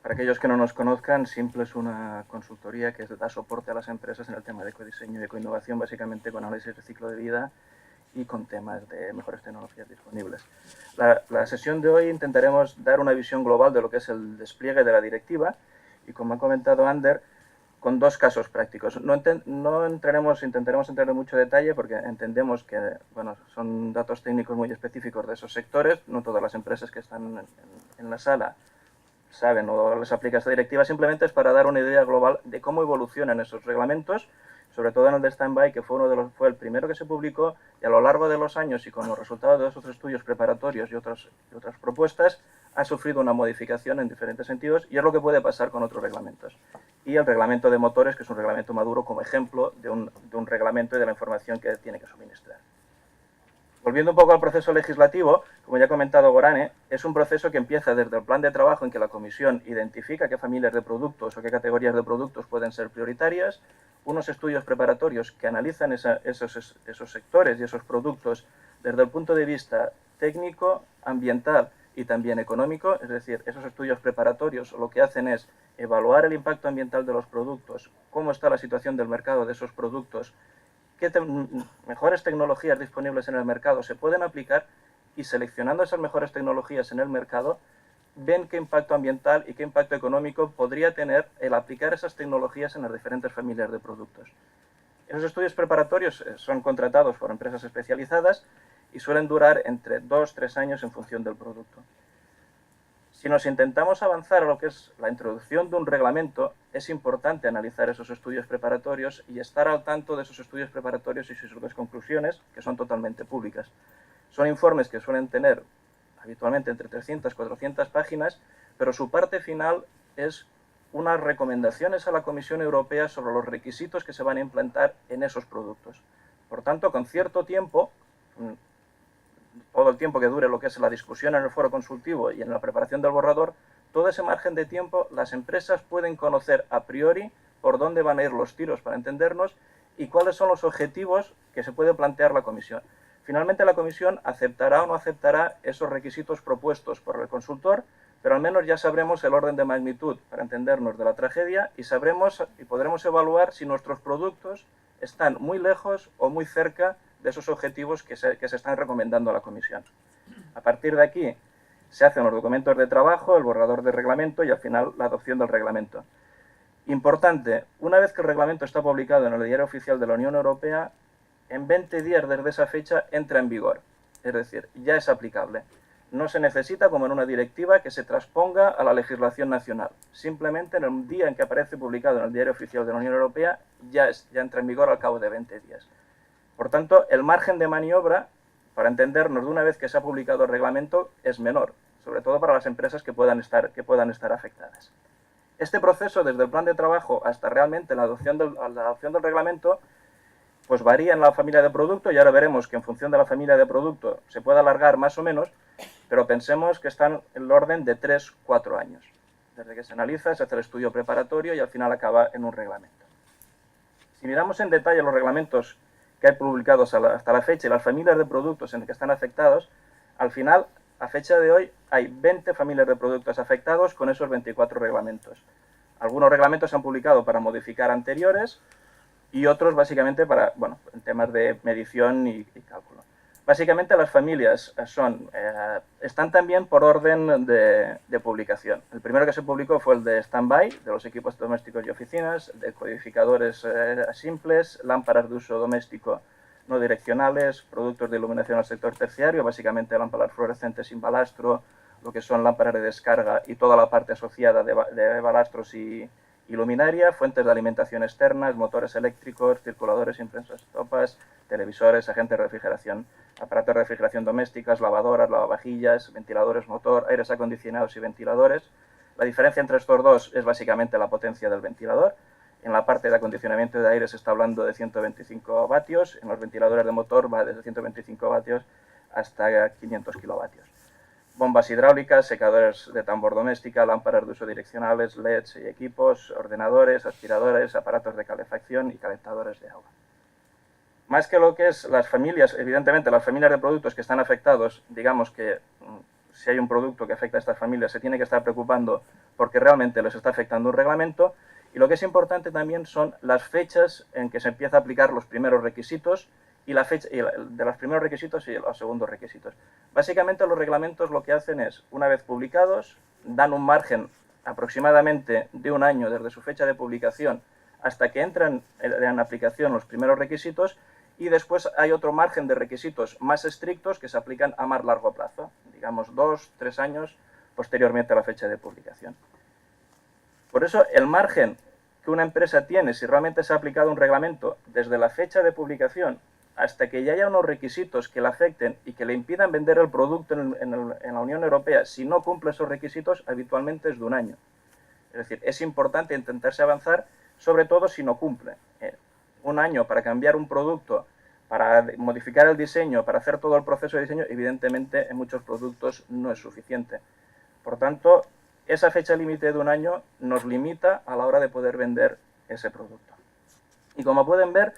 Para aquellos que no nos conozcan, Simple es una consultoría que da soporte a las empresas en el tema de ecodiseño y ecoinnovación, básicamente con análisis de ciclo de vida y con temas de mejores tecnologías disponibles. La sesión de hoy intentaremos dar una visión global de lo que es el despliegue de la directiva y, como ha comentado Ander, con dos casos prácticos. No intentaremos entrar en mucho detalle porque entendemos que bueno, son datos técnicos muy específicos de esos sectores. No todas las empresas que están en la sala saben o les aplica esta directiva. Simplemente es para dar una idea global de cómo evolucionan esos reglamentos, sobre todo en el de Standby, que fue el primero que se publicó, y a lo largo de los años y con los resultados de esos estudios preparatorios y otras propuestas, ha sufrido una modificación en diferentes sentidos, y es lo que puede pasar con otros reglamentos. Y el reglamento de motores, que es un reglamento maduro como ejemplo de un reglamento y de la información que tiene que suministrar. Volviendo un poco al proceso legislativo, como ya ha comentado Gorane, es un proceso que empieza desde el plan de trabajo en que la Comisión identifica qué familias de productos o qué categorías de productos pueden ser prioritarias, unos estudios preparatorios que analizan esos sectores y esos productos desde el punto de vista técnico, ambiental y también económico, es decir, esos estudios preparatorios lo que hacen es evaluar el impacto ambiental de los productos, cómo está la situación del mercado de esos productos, qué mejores tecnologías disponibles en el mercado se pueden aplicar, y seleccionando esas mejores tecnologías en el mercado, ven qué impacto ambiental y qué impacto económico podría tener el aplicar esas tecnologías en las diferentes familias de productos. Esos estudios preparatorios son contratados por empresas especializadas y suelen durar entre 2-3 años en función del producto. Si nos intentamos avanzar a lo que es la introducción de un reglamento, es importante analizar esos estudios preparatorios y estar al tanto de esos estudios preparatorios y sus conclusiones, que son totalmente públicas. Son informes que suelen tener habitualmente entre 300 y 400 páginas, pero su parte final es unas recomendaciones a la Comisión Europea sobre los requisitos que se van a implantar en esos productos. Por tanto, con cierto tiempo, todo el tiempo que dure lo que es la discusión en el foro consultivo y en la preparación del borrador, todo ese margen de tiempo las empresas pueden conocer a priori por dónde van a ir los tiros, para entendernos, y cuáles son los objetivos que se puede plantear la Comisión. Finalmente, la Comisión aceptará o no aceptará esos requisitos propuestos por el consultor, pero al menos ya sabremos el orden de magnitud, para entendernos, de la tragedia, y sabremos y podremos evaluar si nuestros productos están muy lejos o muy cerca de esos objetivos que se están recomendando a la Comisión. A partir de aquí se hacen los documentos de trabajo, el borrador de reglamento y al final la adopción del reglamento. Importante, una vez que el reglamento está publicado en el Diario Oficial de la Unión Europea, en 20 días desde esa fecha entra en vigor, es decir, ya es aplicable. No se necesita, como en una directiva, que se transponga a la legislación nacional. Simplemente en el día en que aparece publicado en el Diario Oficial de la Unión Europea ya entra en vigor al cabo de 20 días. Por tanto, el margen de maniobra, para entendernos, de una vez que se ha publicado el reglamento, es menor, sobre todo para las empresas que puedan estar afectadas. Este proceso, desde el plan de trabajo hasta realmente la adopción del reglamento, pues varía en la familia de producto, y ahora veremos que en función de la familia de producto se puede alargar más o menos, pero pensemos que están en el orden de 3-4 años, desde que se analiza, se hace el estudio preparatorio y al final acaba en un reglamento. Si miramos en detalle los reglamentos que hay publicados hasta la fecha y las familias de productos en las que están afectados, al final, a fecha de hoy, hay 20 familias de productos afectados con esos 24 reglamentos. Algunos reglamentos se han publicado para modificar anteriores y otros básicamente para, bueno, en temas de medición y cálculo. Básicamente las familias están también por orden de publicación. El primero que se publicó fue el de Standby, de los equipos domésticos y oficinas, de codificadores simples, lámparas de uso doméstico no direccionales, productos de iluminación al sector terciario, básicamente lámparas fluorescentes sin balastro, lo que son lámparas de descarga y toda la parte asociada de balastros y luminaria, fuentes de alimentación externas, motores eléctricos, circuladores, impresas estopas, televisores, agentes de refrigeración, aparatos de refrigeración domésticas, lavadoras, lavavajillas, ventiladores motor, aires acondicionados y ventiladores. La diferencia entre estos dos es básicamente la potencia del ventilador. En la parte de acondicionamiento de aire se está hablando de 125 vatios, en los ventiladores de motor va desde 125 vatios hasta 500 kilovatios. Bombas hidráulicas, secadores de tambor doméstica, lámparas de uso direccionales, LEDs y equipos, ordenadores, aspiradores, aparatos de calefacción y calentadores de agua. Más que lo que es las familias, evidentemente las familias de productos que están afectados, digamos que si hay un producto que afecta a estas familias, se tiene que estar preocupando porque realmente les está afectando un reglamento. Y lo que es importante también son las fechas en que se empieza a aplicar los primeros requisitos y la fecha de los primeros requisitos y los segundos requisitos. Básicamente los reglamentos lo que hacen es, una vez publicados, dan un margen aproximadamente de un año desde su fecha de publicación hasta que entran en aplicación los primeros requisitos, y después hay otro margen de requisitos más estrictos que se aplican a más largo plazo, digamos 2 o 3 años posteriormente a la fecha de publicación. Por eso el margen que una empresa tiene si realmente se ha aplicado un reglamento desde la fecha de publicación hasta que ya haya unos requisitos que le afecten y que le impidan vender el producto en la Unión Europea si no cumple esos requisitos, habitualmente es de un año. Es decir, es importante intentarse avanzar, sobre todo si no cumple. Un año para cambiar un producto, para modificar el diseño, para hacer todo el proceso de diseño, evidentemente en muchos productos no es suficiente. Por tanto, esa fecha límite de un año nos limita a la hora de poder vender ese producto. Y como pueden ver,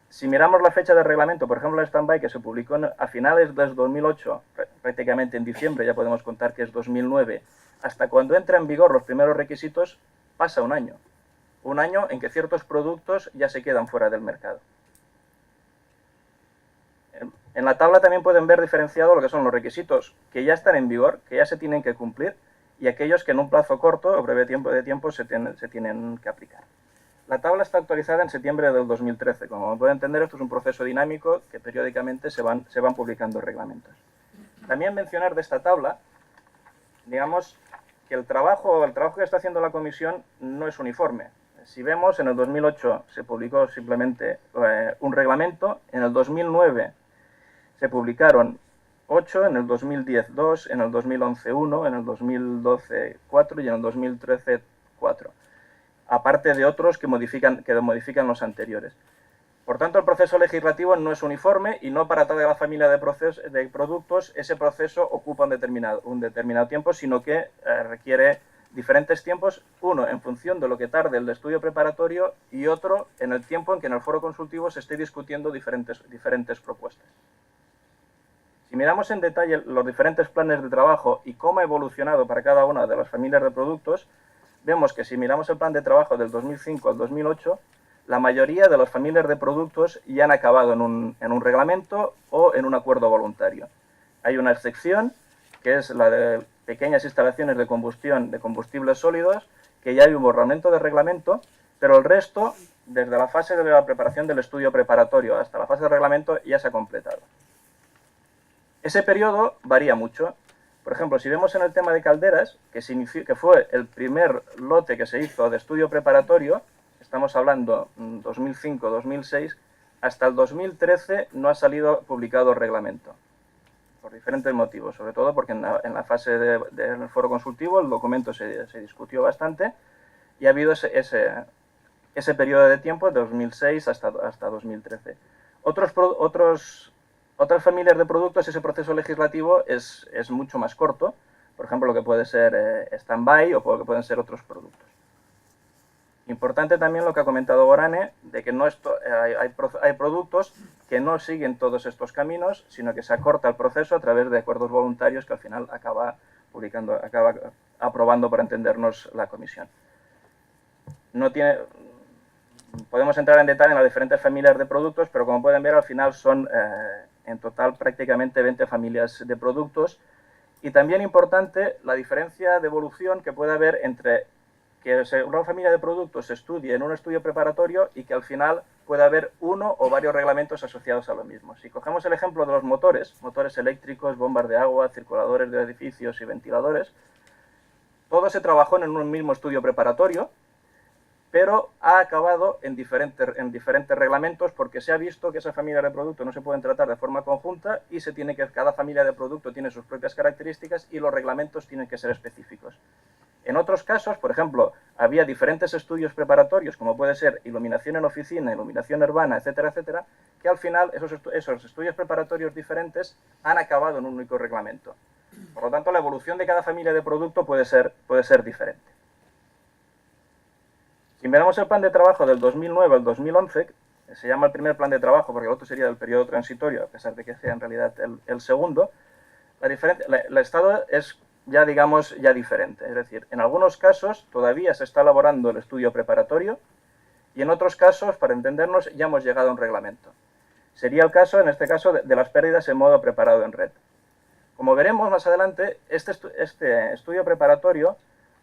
si miramos la fecha de reglamento, por ejemplo, el stand-by que se publicó a finales del 2008, prácticamente en diciembre, ya podemos contar que es 2009, hasta cuando entra en vigor los primeros requisitos, pasa un año. Un año en que ciertos productos ya se quedan fuera del mercado. En la tabla también pueden ver diferenciado lo que son los requisitos que ya están en vigor, que ya se tienen que cumplir, y aquellos que en un plazo corto o breve tiempo se tienen que aplicar. La tabla está actualizada en septiembre del 2013. Como pueden entender, esto es un proceso dinámico que periódicamente se van publicando reglamentos. También mencionar de esta tabla, digamos, que el trabajo que está haciendo la Comisión no es uniforme. Si vemos, en el 2008 se publicó simplemente un reglamento, en el 2009 se publicaron 8, en el 2010 2, en el 2011 1, en el 2012 4 y en el 2013 4. Aparte de otros que modifican los anteriores. Por tanto, el proceso legislativo no es uniforme y no para toda la familia de productos ese proceso ocupa un determinado tiempo, sino que requiere diferentes tiempos, uno en función de lo que tarde el estudio preparatorio y otro en el tiempo en que en el foro consultivo se esté discutiendo diferentes propuestas. Si miramos en detalle los diferentes planes de trabajo y cómo ha evolucionado para cada una de las familias de productos, vemos que si miramos el plan de trabajo del 2005 al 2008, la mayoría de las familias de productos ya han acabado en un reglamento o en un acuerdo voluntario. Hay una excepción, que es la de pequeñas instalaciones de combustión de combustibles sólidos, que ya hay un borramiento de reglamento, pero el resto, desde la fase de la preparación del estudio preparatorio hasta la fase de reglamento, ya se ha completado. Ese periodo varía mucho. Por ejemplo, si vemos en el tema de calderas, que fue el primer lote que se hizo de estudio preparatorio, estamos hablando 2005-2006, hasta el 2013 no ha salido publicado el reglamento, por diferentes motivos, sobre todo porque en la fase del foro consultivo el documento se discutió bastante y ha habido ese periodo de tiempo, de 2006 hasta 2013. Otras familias de productos, ese proceso legislativo es mucho más corto, por ejemplo, lo que puede ser stand-by o lo que pueden ser otros productos. Importante también lo que ha comentado Gorane, de que hay productos que no siguen todos estos caminos, sino que se acorta el proceso a través de acuerdos voluntarios que al final acaba aprobando, para entendernos, la Comisión. Podemos entrar en detalle en las diferentes familias de productos, pero como pueden ver, al final son en total prácticamente 20 familias de productos. Y también importante la diferencia de evolución que puede haber entre que una familia de productos se estudie en un estudio preparatorio y que al final pueda haber uno o varios reglamentos asociados a lo mismo. Si cogemos el ejemplo de los motores eléctricos, bombas de agua, circuladores de edificios y ventiladores, todo se trabajó en un mismo estudio preparatorio, pero ha acabado en diferentes reglamentos porque se ha visto que esa familia de productos no se pueden tratar de forma conjunta y cada familia de producto tiene sus propias características y los reglamentos tienen que ser específicos. En otros casos, por ejemplo, había diferentes estudios preparatorios, como puede ser iluminación en oficina, iluminación urbana, etcétera, etcétera, que al final esos estudios preparatorios diferentes han acabado en un único reglamento. Por lo tanto, la evolución de cada familia de producto puede ser diferente. Si miramos el plan de trabajo del 2009 al 2011, se llama el primer plan de trabajo porque el otro sería del periodo transitorio, a pesar de que sea en realidad el segundo, el estado es ya, digamos, ya diferente. Es decir, en algunos casos todavía se está elaborando el estudio preparatorio y en otros casos, para entendernos, ya hemos llegado a un reglamento. Sería el caso, en este caso, de las pérdidas en modo preparado en red. Como veremos más adelante, este estudio preparatorio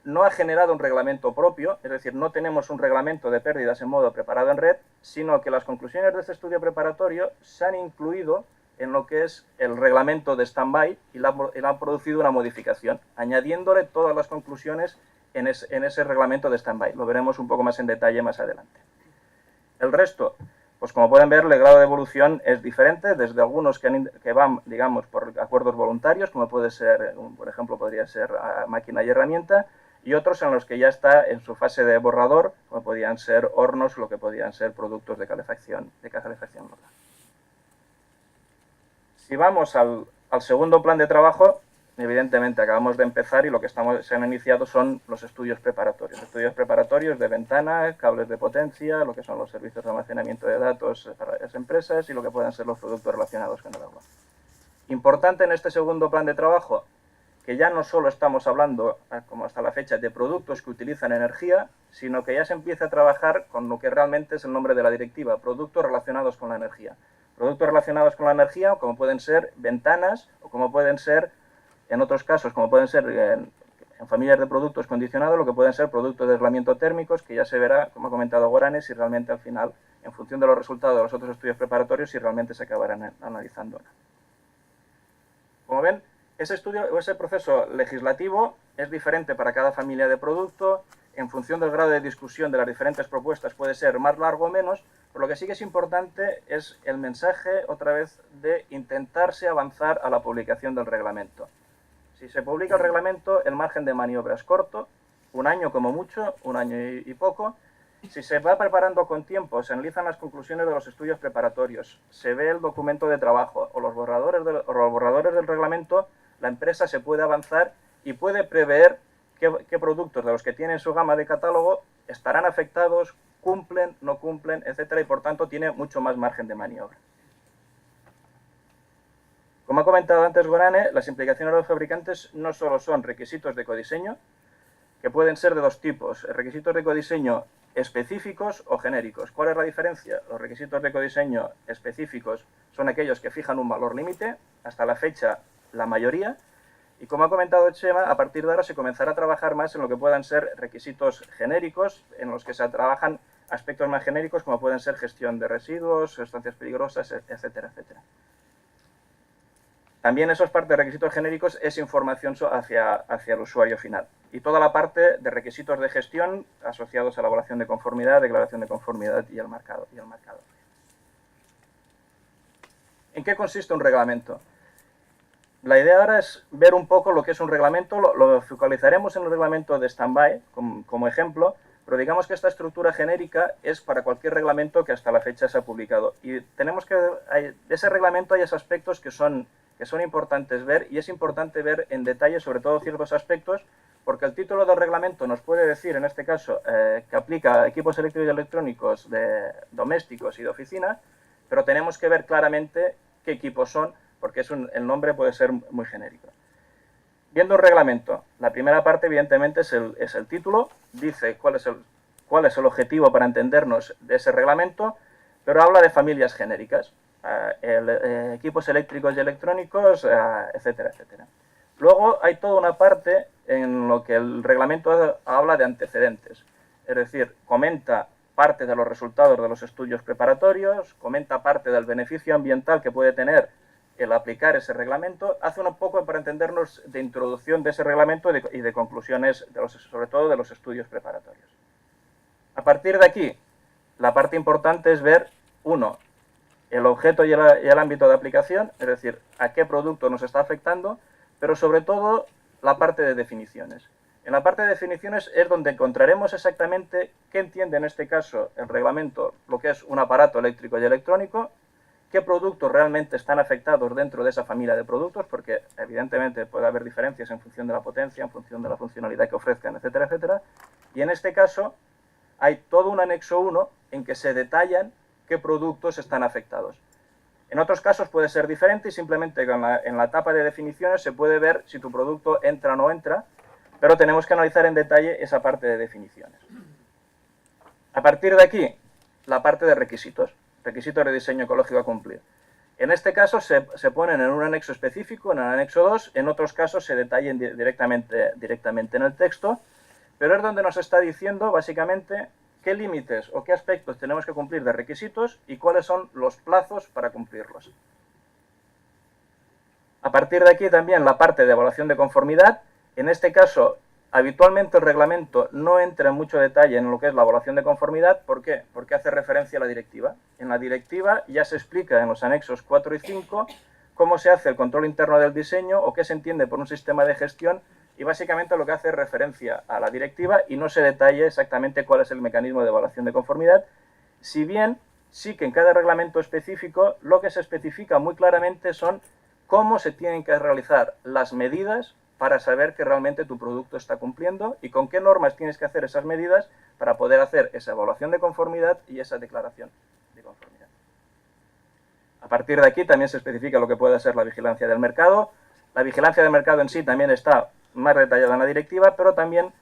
no ha generado un reglamento propio, es decir, no tenemos un reglamento de pérdidas en modo preparado en red, sino que las conclusiones de este estudio preparatorio se han incluido en lo que es el reglamento de stand-by y le han producido una modificación, añadiéndole todas las conclusiones en ese reglamento de stand-by. Lo veremos un poco más en detalle más adelante. El resto, pues como pueden ver, el grado de evolución es diferente, desde algunos que van, digamos, por acuerdos voluntarios, como puede ser, por ejemplo, podría ser máquina y herramienta, y otros en los que ya está en su fase de borrador, como podían ser hornos o lo que podían ser productos de calefacción local. Si vamos al segundo plan de trabajo, evidentemente acabamos de empezar y lo que se han iniciado son los estudios preparatorios. Estudios preparatorios de ventana, cables de potencia, lo que son los servicios de almacenamiento de datos para las empresas y lo que puedan ser los productos relacionados con el agua. Importante en este segundo plan de trabajo, que ya no solo estamos hablando, como hasta la fecha, de productos que utilizan energía, sino que ya se empieza a trabajar con lo que realmente es el nombre de la directiva, productos relacionados con la energía. Productos relacionados con la energía, como pueden ser ventanas o como pueden ser, en otros casos, como pueden ser en familias de productos condicionados, lo que pueden ser productos de aislamiento térmicos, que ya se verá, como ha comentado Gorane, si realmente al final, en función de los resultados de los otros estudios preparatorios, si realmente se acabarán analizando. Como ven, ese estudio o ese proceso legislativo es diferente para cada familia de producto, en función del grado de discusión de las diferentes propuestas puede ser más largo o menos, pero lo que sí que es importante es el mensaje, otra vez, de intentarse avanzar a la publicación del reglamento. Si se publica el reglamento, el margen de maniobra es corto, un año como mucho, un año y poco. Si se va preparando con tiempo, se analizan las conclusiones de los estudios preparatorios, se ve el documento de trabajo o los borradores del reglamento, la empresa se puede avanzar y puede prever qué productos de los que tiene en su gama de catálogo estarán afectados, cumplen, no cumplen, etcétera, y por tanto tiene mucho más margen de maniobra. Como ha comentado antes Gorane, las implicaciones de los fabricantes no solo son requisitos de ecodiseño, que pueden ser de dos tipos, requisitos de ecodiseño específicos o genéricos. ¿Cuál es la diferencia? Los requisitos de ecodiseño específicos son aquellos que fijan un valor límite, hasta la fecha la mayoría, y como ha comentado Chema, a partir de ahora se comenzará a trabajar más en lo que puedan ser requisitos genéricos, en los que se trabajan aspectos más genéricos como pueden ser gestión de residuos, sustancias peligrosas, etcétera, etcétera. También esos partes de requisitos genéricos es información hacia el usuario final. Y toda la parte de requisitos de gestión asociados a la evaluación de conformidad, declaración de conformidad y el marcado. ¿En qué consiste un reglamento? La idea ahora es ver un poco lo que es un reglamento, lo focalizaremos en el reglamento de stand-by como ejemplo, pero digamos que esta estructura genérica es para cualquier reglamento que hasta la fecha se ha publicado. Y tenemos que, de ese reglamento hay esos aspectos que son importantes ver, y es importante ver en detalle sobre todo ciertos aspectos, porque el título del reglamento nos puede decir, en este caso, que aplica a equipos eléctricos y electrónicos domésticos y de oficina, pero tenemos que ver claramente qué equipos son, porque el nombre puede ser muy genérico. Viendo un reglamento, la primera parte evidentemente es el título, dice cuál es el objetivo para entendernos de ese reglamento, pero habla de familias genéricas, equipos eléctricos y electrónicos, etcétera, etcétera. Luego hay toda una parte en lo que el reglamento habla de antecedentes, es decir, comenta parte de los resultados de los estudios preparatorios, comenta parte del beneficio ambiental que puede tener el aplicar ese reglamento, hace un poco para entendernos de introducción de ese reglamento y de conclusiones, sobre todo de los estudios preparatorios. A partir de aquí, la parte importante es ver, uno, el objeto y el ámbito de aplicación, es decir, a qué producto nos está afectando, pero sobre todo la parte de definiciones. En la parte de definiciones es donde encontraremos exactamente qué entiende en este caso el reglamento, lo que es un aparato eléctrico y electrónico, qué productos realmente están afectados dentro de esa familia de productos, porque evidentemente puede haber diferencias en función de la potencia, en función de la funcionalidad que ofrezcan, etcétera, etcétera. Y en este caso hay todo un anexo 1 en que se detallan qué productos están afectados. En otros casos puede ser diferente y simplemente en la etapa de definiciones se puede ver si tu producto entra o no entra, pero tenemos que analizar en detalle esa parte de definiciones. A partir de aquí, la parte de requisitos de diseño ecológico a cumplir. En este caso se ponen en un anexo específico, en el anexo 2, en otros casos se detallan directamente en el texto, pero es donde nos está diciendo básicamente qué límites o qué aspectos tenemos que cumplir de requisitos y cuáles son los plazos para cumplirlos. A partir de aquí también la parte de evaluación de conformidad. En este caso, habitualmente el reglamento no entra en mucho detalle en lo que es la evaluación de conformidad. ¿Por qué? Porque hace referencia a la directiva. En la directiva ya se explica en los anexos 4 y 5 cómo se hace el control interno del diseño o qué se entiende por un sistema de gestión, y básicamente lo que hace es referencia a la directiva y no se detalla exactamente cuál es el mecanismo de evaluación de conformidad, si bien sí que en cada reglamento específico lo que se especifica muy claramente son cómo se tienen que realizar las medidas para saber que realmente tu producto está cumpliendo y con qué normas tienes que hacer esas medidas para poder hacer esa evaluación de conformidad y esa declaración de conformidad. A partir de aquí también se especifica lo que puede ser la vigilancia del mercado. La vigilancia del mercado en sí también está más detallada en la directiva, pero también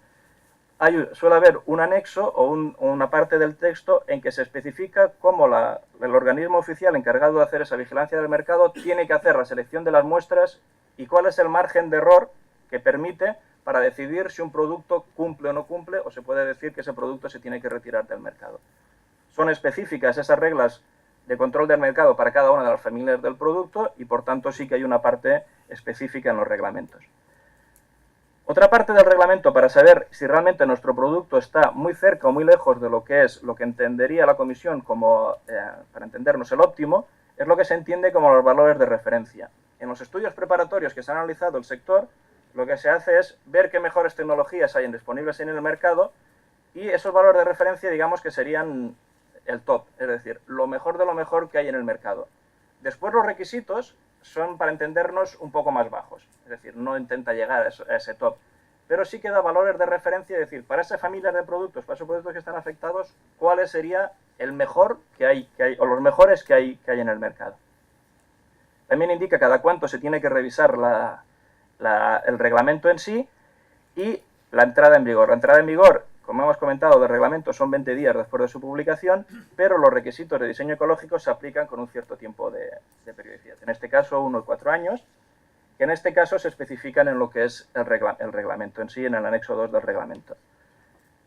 suele haber un anexo o una parte del texto en que se especifica cómo el organismo oficial encargado de hacer esa vigilancia del mercado tiene que hacer la selección de las muestras y cuál es el margen de error que permite para decidir si un producto cumple o no cumple, o se puede decir que ese producto se tiene que retirar del mercado. Son específicas esas reglas de control del mercado para cada una de las familias del producto y por tanto sí que hay una parte específica en los reglamentos. Otra parte del reglamento para saber si realmente nuestro producto está muy cerca o muy lejos de lo que es lo que entendería la Comisión como, para entendernos, el óptimo, es lo que se entiende como los valores de referencia. En los estudios preparatorios que se han analizado el sector, lo que se hace es ver qué mejores tecnologías hay disponibles en el mercado y esos valores de referencia, digamos que serían el top, es decir, lo mejor de lo mejor que hay en el mercado. Después los requisitos son, para entendernos, un poco más bajos, es decir, no intenta llegar a ese top, pero sí que da valores de referencia, es decir, para esa familia de productos, para esos productos que están afectados, cuál sería el mejor que hay o los mejores que hay en el mercado. También indica cada cuánto se tiene que revisar el reglamento en sí y la entrada en vigor. La entrada en vigor, como hemos comentado, del reglamento son 20 días después de su publicación, pero los requisitos de diseño ecológico se aplican con un cierto tiempo de periodicidad. En este caso, 1 y 4 años, que en este caso se especifican en lo que es el reglamento en sí, en el anexo 2 del reglamento.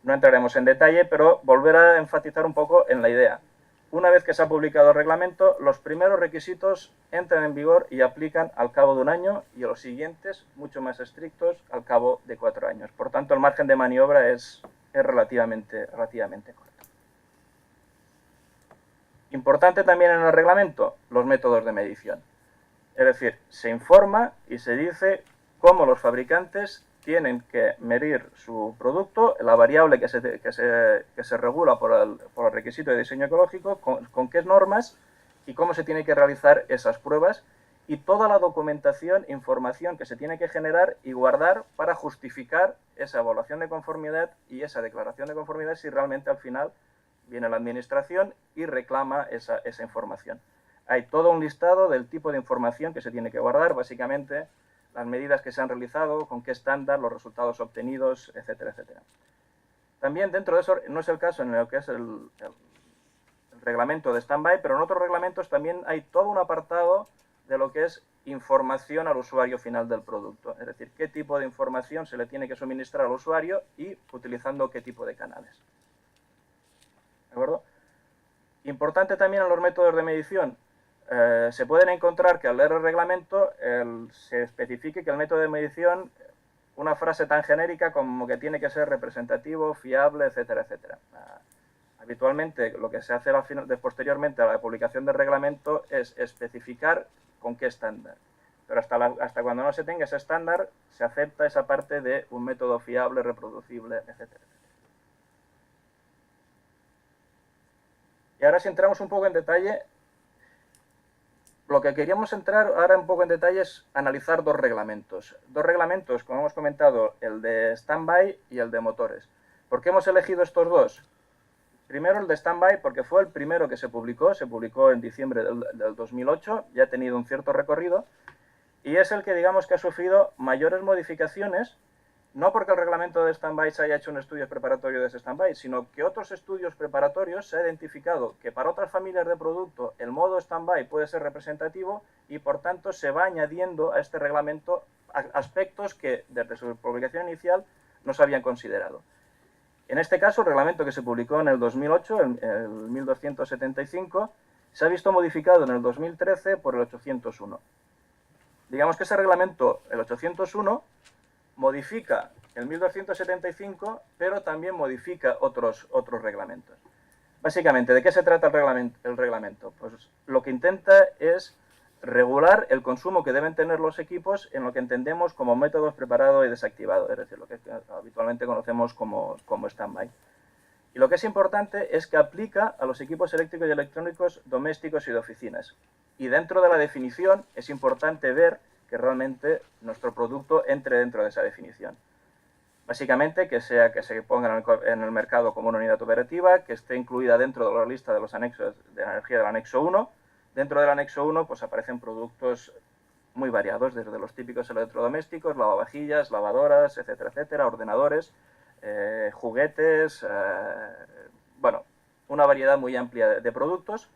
No entraremos en detalle, pero volver a enfatizar un poco en la idea. Una vez que se ha publicado el reglamento, los primeros requisitos entran en vigor y aplican al cabo de 1 año y los siguientes, mucho más estrictos, al cabo de 4 años. Por tanto, el margen de maniobra es relativamente corto. Importante también en el reglamento, los métodos de medición. Es decir, se informa y se dice cómo los fabricantes tienen que medir su producto, la variable que se regula por el requisito de diseño ecológico, con qué normas y cómo se tiene que realizar esas pruebas y toda la documentación, información que se tiene que generar y guardar para justificar esa evaluación de conformidad y esa declaración de conformidad si realmente al final viene la administración y reclama esa información. Hay todo un listado del tipo de información que se tiene que guardar, básicamente las medidas que se han realizado, con qué estándar, los resultados obtenidos, etcétera, etcétera. También dentro de eso, no es el caso en lo que es el reglamento de stand-by, pero en otros reglamentos también hay todo un apartado de lo que es información al usuario final del producto. Es decir, qué tipo de información se le tiene que suministrar al usuario y utilizando qué tipo de canales. ¿De acuerdo? Importante también en los métodos de medición. Se pueden encontrar que al leer el reglamento se especifique que el método de medición, una frase tan genérica como que tiene que ser representativo, fiable, etcétera, etcétera. Habitualmente lo que se hace posteriormente a la publicación del reglamento es especificar con qué estándar. Pero hasta cuando no se tenga ese estándar, se acepta esa parte de un método fiable, reproducible, etcétera. Y ahora si entramos un poco en detalle, lo que queríamos entrar ahora un poco en detalle es analizar dos reglamentos. Dos reglamentos, como hemos comentado, el de stand-by y el de motores. ¿Por qué hemos elegido estos dos? Primero el de Standby, porque fue el primero que se publicó en diciembre del 2008, ya ha tenido un cierto recorrido, y es el que digamos que ha sufrido mayores modificaciones, no porque el reglamento de Standby se haya hecho un estudio preparatorio de ese Standby, sino que otros estudios preparatorios se ha identificado que para otras familias de producto el modo Standby puede ser representativo y por tanto se va añadiendo a este reglamento aspectos que desde su publicación inicial no se habían considerado. En este caso, el reglamento que se publicó en el 2008, el 1275, se ha visto modificado en el 2013 por el 801. Digamos que ese reglamento, el 801, modifica el 1275, pero también modifica otros reglamentos. Básicamente, ¿de qué se trata el reglamento? Pues lo que intenta es regular el consumo que deben tener los equipos en lo que entendemos como métodos preparado y desactivado, es decir, lo que habitualmente conocemos como stand-by. Y lo que es importante es que aplica a los equipos eléctricos y electrónicos domésticos y de oficinas. Y dentro de la definición es importante ver que realmente nuestro producto entre dentro de esa definición. Básicamente que se ponga en el mercado como una unidad operativa, que esté incluida dentro de la lista de los anexos de energía del anexo 1. Dentro del anexo 1 pues aparecen productos muy variados, desde los típicos electrodomésticos, lavavajillas, lavadoras, etcétera, etcétera, ordenadores, juguetes, bueno, una variedad muy amplia de productos,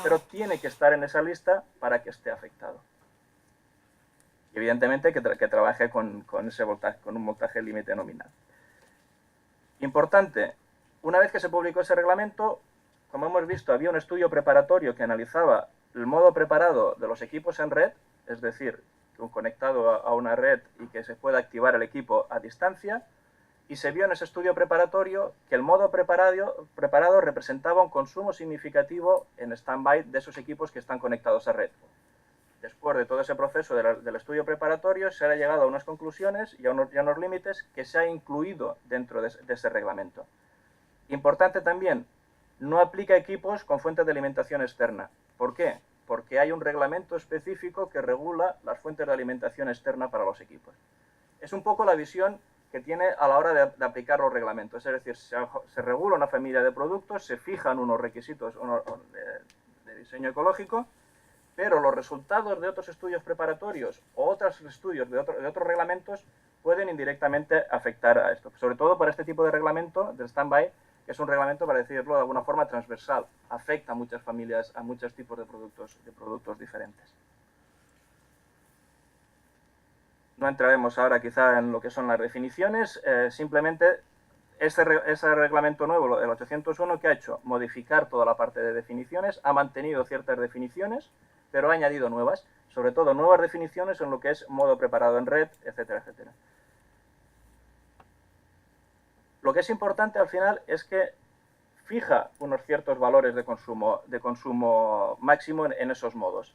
pero tiene que estar en esa lista para que esté afectado. Y evidentemente que trabaje con ese voltaje, con un voltaje límite nominal. Importante, una vez que se publicó ese reglamento, como hemos visto, había un estudio preparatorio que analizaba el modo preparado de los equipos en red, es decir, conectado a una red y que se pueda activar el equipo a distancia, y se vio en ese estudio preparatorio que el modo preparado representaba un consumo significativo en stand-by de esos equipos que están conectados a red. Después de todo ese proceso del estudio preparatorio, se ha llegado a unas conclusiones y a unos límites que se ha incluido dentro de ese reglamento. Importante también, no aplica equipos con fuentes de alimentación externa. ¿Por qué? Porque hay un reglamento específico que regula las fuentes de alimentación externa para los equipos. Es un poco la visión que tiene a la hora de aplicar los reglamentos. Es decir, se regula una familia de productos, se fijan unos requisitos de diseño ecológico, pero los resultados de otros estudios preparatorios o otros estudios de otros reglamentos pueden indirectamente afectar a esto. Sobre todo para este tipo de reglamento, del stand-by, que es un reglamento, para decirlo de alguna forma, transversal. Afecta a muchas familias, a muchos tipos de productos diferentes. No entraremos ahora quizá en lo que son las definiciones, simplemente ese reglamento nuevo, el 801, ¿qué ha hecho? Modificar toda la parte de definiciones, ha mantenido ciertas definiciones, pero ha añadido nuevas, sobre todo nuevas definiciones en lo que es modo preparado en red, etcétera, etcétera. Lo que es importante al final es que fija unos ciertos valores de consumo máximo en esos modos.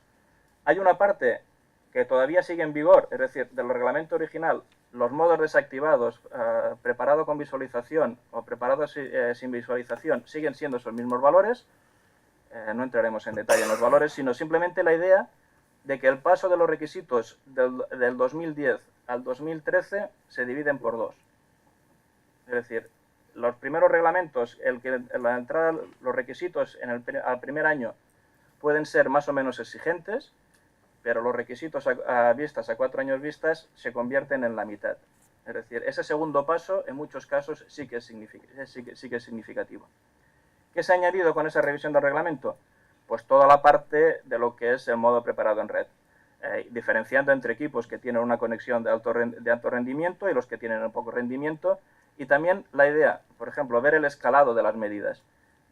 Hay una parte que todavía sigue en vigor, es decir, del reglamento original, los modos desactivados, preparado con visualización o preparado sin visualización, siguen siendo esos mismos valores. No entraremos en detalle en los valores, sino simplemente la idea de que el paso de los requisitos del 2010 al 2013 se dividen por dos. Es decir, los primeros reglamentos, la entrada, los requisitos al primer año pueden ser más o menos exigentes, pero los requisitos a 4 años vistas se convierten en la mitad. Es decir, ese segundo paso en muchos casos sí que es significativo. ¿Qué se ha añadido con esa revisión del reglamento? Pues toda la parte de lo que es el modo preparado en red, diferenciando entre equipos que tienen una conexión de alto rendimiento y los que tienen un poco rendimiento, y también la idea, por ejemplo, ver el escalado de las medidas.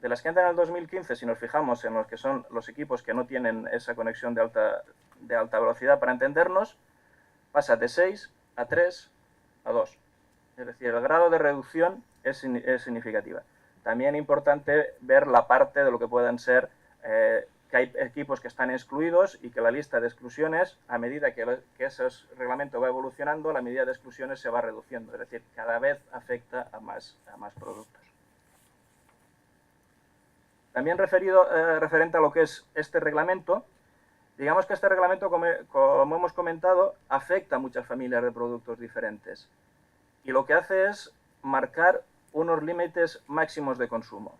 De las que entran en el 2015, si nos fijamos en los que son los equipos que no tienen esa conexión de alta velocidad, para entendernos, pasa de 6 a 3 a 2. Es decir, el grado de reducción es significativa. También es importante ver la parte de lo que puedan ser, que hay equipos que están excluidos y que la lista de exclusiones, a medida que ese reglamento va evolucionando, la medida de exclusiones se va reduciendo. Es decir, cada vez afecta a más productos. También referente a lo que es este reglamento, digamos que este reglamento, como hemos comentado, afecta a muchas familias de productos diferentes. Y lo que hace es marcar unos límites máximos de consumo.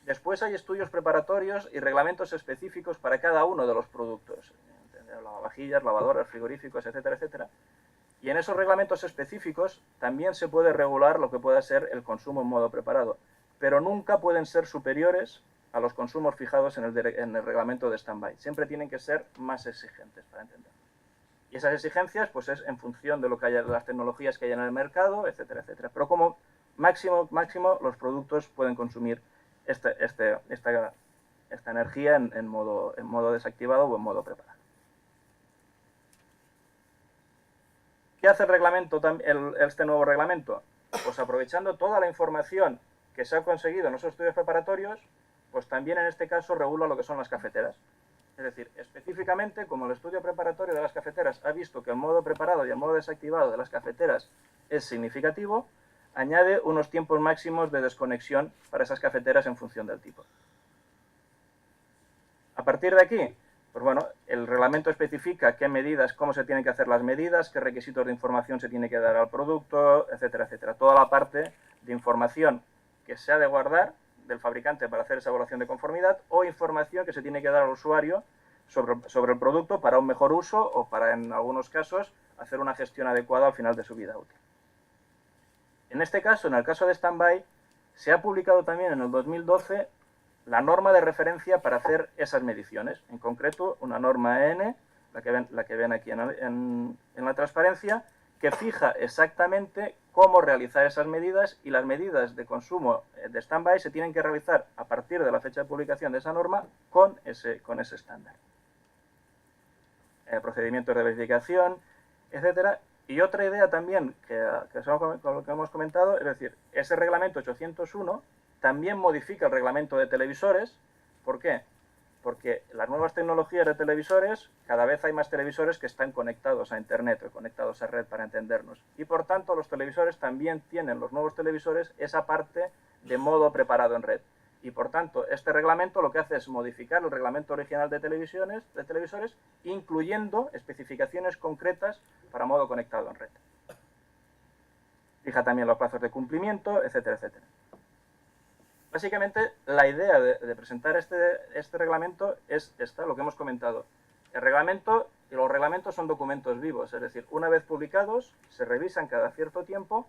Después hay estudios preparatorios y reglamentos específicos para cada uno de los productos, lavavajillas, lavadoras, frigoríficos, etcétera, etcétera. Y en esos reglamentos específicos también se puede regular lo que pueda ser el consumo en modo preparado, pero nunca pueden ser superiores a los consumos fijados en el reglamento de stand-by. Siempre tienen que ser más exigentes, para entender. Y esas exigencias, pues es en función de lo que haya, de las tecnologías que hay en el mercado, etcétera, etcétera. Pero como máximo, los productos pueden consumir esta energía en modo desactivado o en modo preparado. ¿Qué hace el reglamento, este nuevo reglamento? Pues aprovechando toda la información que se ha conseguido en esos estudios preparatorios, pues también en este caso regula lo que son las cafeteras. Es decir, específicamente, como el estudio preparatorio de las cafeteras ha visto que el modo preparado y el modo desactivado de las cafeteras es significativo, añade unos tiempos máximos de desconexión para esas cafeteras en función del tipo. A partir de aquí, pues bueno, el reglamento especifica qué medidas, cómo se tienen que hacer las medidas, qué requisitos de información se tiene que dar al producto, etcétera, etcétera. Toda la parte de información que se ha de guardar del fabricante para hacer esa evaluación de conformidad o información que se tiene que dar al usuario sobre el producto para un mejor uso o para, en algunos casos, hacer una gestión adecuada al final de su vida útil. En este caso, en el caso de Standby, se ha publicado también en el 2012 la norma de referencia para hacer esas mediciones. En concreto, una norma EN, la que ven aquí en la transparencia, que fija exactamente cómo realizar esas medidas, y las medidas de consumo de stand-by se tienen que realizar a partir de la fecha de publicación de esa norma con ese estándar. Procedimientos de verificación, etcétera. Y otra idea también que hemos comentado, es decir, ese reglamento 801 también modifica el reglamento de televisores. ¿Por qué? Porque las nuevas tecnologías de televisores, cada vez hay más televisores que están conectados a Internet o conectados a red, para entendernos. Y por tanto, los televisores también tienen, los nuevos televisores, esa parte de modo preparado en red. Y por tanto, este reglamento lo que hace es modificar el reglamento original de televisores, incluyendo especificaciones concretas para modo conectado en red. Fija también los plazos de cumplimiento, etcétera, etcétera. Básicamente, la idea de presentar este reglamento es esta, lo que hemos comentado. El reglamento y los reglamentos son documentos vivos, es decir, una vez publicados, se revisan cada cierto tiempo,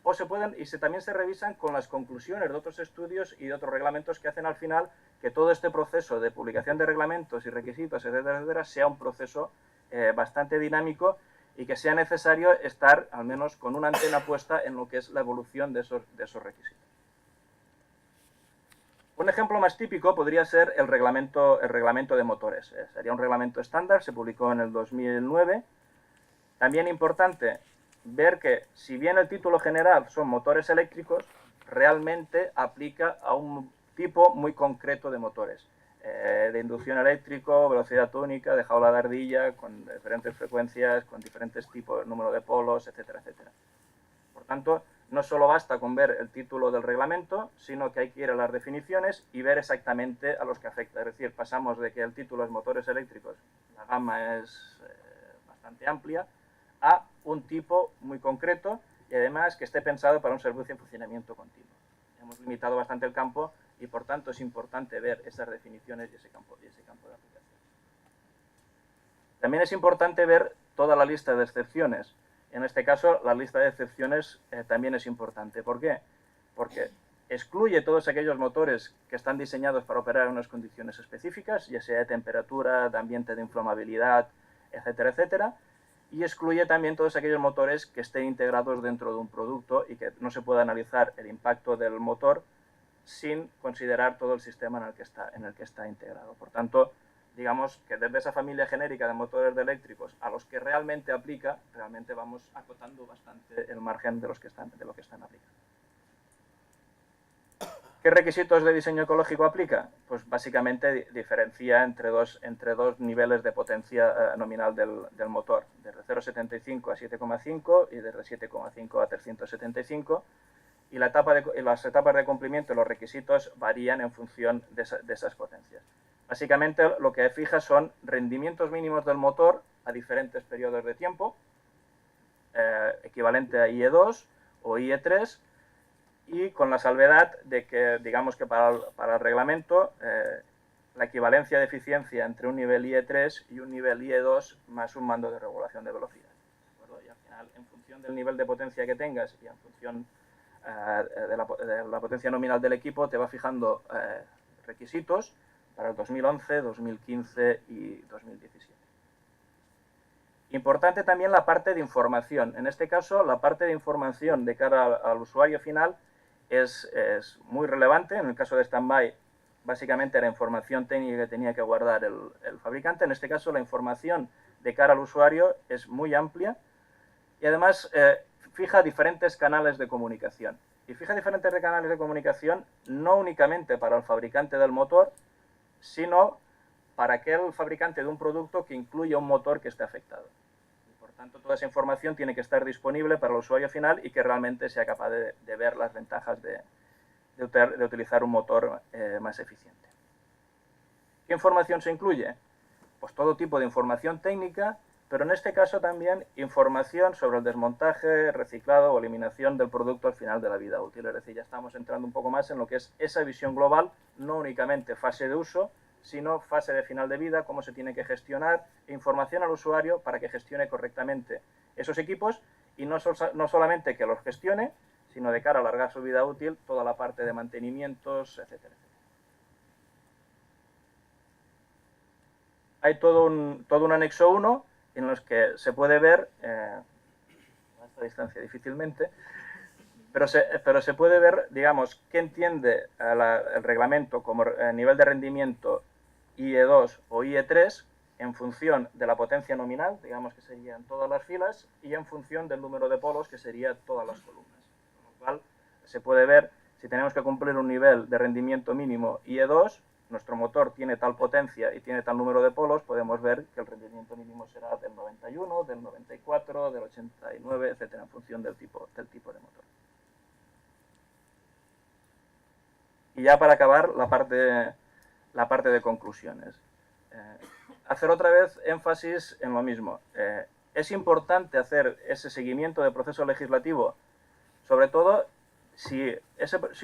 o también se revisan con las conclusiones de otros estudios y de otros reglamentos que hacen al final que todo este proceso de publicación de reglamentos y requisitos, etcétera, etcétera, sea un proceso bastante dinámico y que sea necesario estar, al menos, con una antena puesta en lo que es la evolución de esos requisitos. Un ejemplo más típico podría ser el reglamento de motores. Sería un reglamento estándar, se publicó en el 2009. También importante ver que, si bien el título general son motores eléctricos, realmente aplica a un tipo muy concreto de motores. De inducción eléctrico, velocidad única, de jaula de ardilla, con diferentes frecuencias, con diferentes tipos, número de polos, etcétera, etcétera. Por tanto, no solo basta con ver el título del reglamento, sino que hay que ir a las definiciones y ver exactamente a los que afecta. Es decir, pasamos de que el título es motores eléctricos, la gama es bastante amplia, a un tipo muy concreto y además que esté pensado para un servicio en funcionamiento continuo. Hemos limitado bastante el campo y por tanto es importante ver esas definiciones y ese campo de aplicación. También es importante ver toda la lista de excepciones. En este caso, la lista de excepciones también es importante. ¿Por qué? Porque excluye todos aquellos motores que están diseñados para operar en unas condiciones específicas, ya sea de temperatura, de ambiente de inflamabilidad, etcétera, etcétera, y excluye también todos aquellos motores que estén integrados dentro de un producto y que no se pueda analizar el impacto del motor sin considerar todo el sistema en el que está integrado. Por tanto, digamos que desde esa familia genérica de motores eléctricos a los que realmente aplica, realmente vamos acotando bastante el margen de lo que están aplicando. ¿Qué requisitos de diseño ecológico aplica? Pues básicamente diferencia entre dos niveles de potencia nominal del motor, desde 0,75 a 7,5 y desde 7,5 a 375, y las etapas de cumplimiento y los requisitos varían en función de esas potencias. Básicamente lo que fija son rendimientos mínimos del motor a diferentes periodos de tiempo, equivalente a IE2 o IE3, y con la salvedad de que, digamos que para el reglamento, la equivalencia de eficiencia entre un nivel IE3 y un nivel IE2 más un mando de regulación de velocidad. Y al final, en función del nivel de potencia que tengas y en función de la potencia nominal del equipo, te va fijando requisitos para el 2011, 2015 y 2017. Importante también la parte de información. En este caso, la parte de información de cara al usuario final es muy relevante. En el caso de Standby, básicamente era información técnica que tenía que guardar el fabricante. En este caso, la información de cara al usuario es muy amplia y además fija diferentes canales de comunicación. Y fija diferentes canales de comunicación no únicamente para el fabricante del motor, sino para aquel fabricante de un producto que incluya un motor que esté afectado. Por tanto, toda esa información tiene que estar disponible para el usuario final y que realmente sea capaz de ver las ventajas de utilizar un motor más eficiente. ¿Qué información se incluye? Pues todo tipo de información técnica, pero en este caso también información sobre el desmontaje, reciclado o eliminación del producto al final de la vida útil. Es decir, ya estamos entrando un poco más en lo que es esa visión global, no únicamente fase de uso, sino fase de final de vida, cómo se tiene que gestionar, información al usuario para que gestione correctamente esos equipos y no solamente que los gestione, sino de cara a alargar su vida útil, toda la parte de mantenimientos, etcétera. Hay todo un anexo 1 en los que se puede ver, a esta distancia difícilmente, pero se puede ver, digamos, qué entiende el reglamento como nivel de rendimiento IE2 o IE3 en función de la potencia nominal, digamos que serían todas las filas, y en función del número de polos, que serían todas las columnas. Con lo cual, se puede ver, si tenemos que cumplir un nivel de rendimiento mínimo IE2, nuestro motor tiene tal potencia y tiene tal número de polos, podemos ver que el rendimiento mínimo será del 91, del 94, del 89, etcétera, en función del tipo de motor. Y ya para acabar, la parte de conclusiones. Hacer otra vez énfasis en lo mismo. Es importante hacer ese seguimiento del proceso legislativo, sobre todo si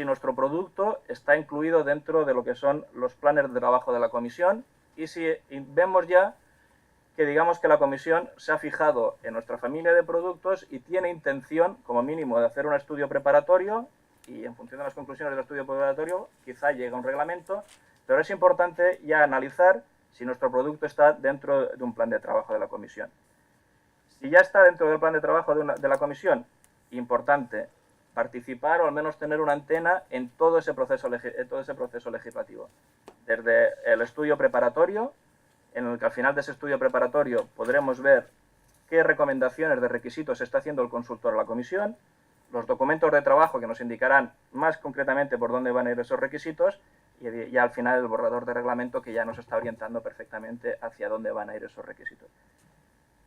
nuestro producto está incluido dentro de lo que son los planes de trabajo de la comisión y si vemos ya que digamos que la comisión se ha fijado en nuestra familia de productos y tiene intención, como mínimo, de hacer un estudio preparatorio y en función de las conclusiones del estudio preparatorio quizá llegue un reglamento, pero es importante ya analizar si nuestro producto está dentro de un plan de trabajo de la comisión. Si ya está dentro del plan de trabajo de la comisión, importante participar o al menos tener una antena en todo ese proceso legislativo. Desde el estudio preparatorio, en el que al final de ese estudio preparatorio podremos ver qué recomendaciones de requisitos está haciendo el consultor a la comisión, los documentos de trabajo que nos indicarán más concretamente por dónde van a ir esos requisitos y ya al final el borrador de reglamento que ya nos está orientando perfectamente hacia dónde van a ir esos requisitos.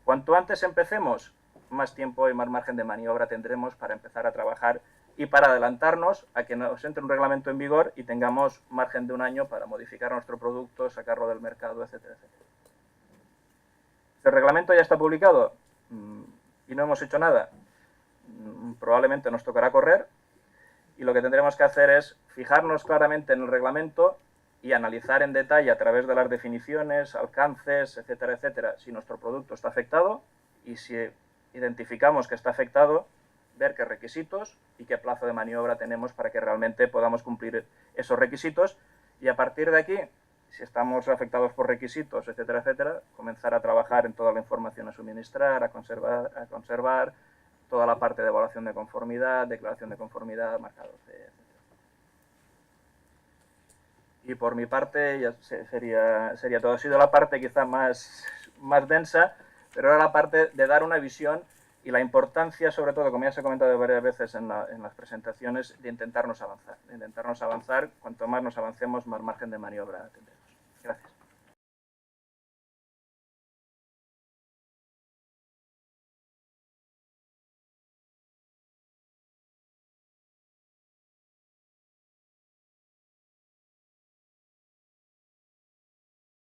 Cuanto antes empecemos, más tiempo y más margen de maniobra tendremos para empezar a trabajar y para adelantarnos a que nos entre un reglamento en vigor y tengamos margen de un año para modificar nuestro producto, sacarlo del mercado, etcétera, etcétera. ¿El reglamento ya está publicado y no hemos hecho nada? Probablemente nos tocará correr y lo que tendremos que hacer es fijarnos claramente en el reglamento y analizar en detalle a través de las definiciones, alcances, etcétera, etcétera, si nuestro producto está afectado y si identificamos que está afectado, ver qué requisitos y qué plazo de maniobra tenemos para que realmente podamos cumplir esos requisitos y a partir de aquí, si estamos afectados por requisitos, etcétera, etcétera, comenzar a trabajar en toda la información a suministrar, a conservar toda la parte de evaluación de conformidad, declaración de conformidad, marcados de, etcétera. Y por mi parte ya sería todo. Ha sido la parte quizá más densa, pero era la parte de dar una visión y la importancia, sobre todo, como ya se ha comentado varias veces en las presentaciones, de intentarnos avanzar. Cuanto más nos avancemos, más margen de maniobra tendremos.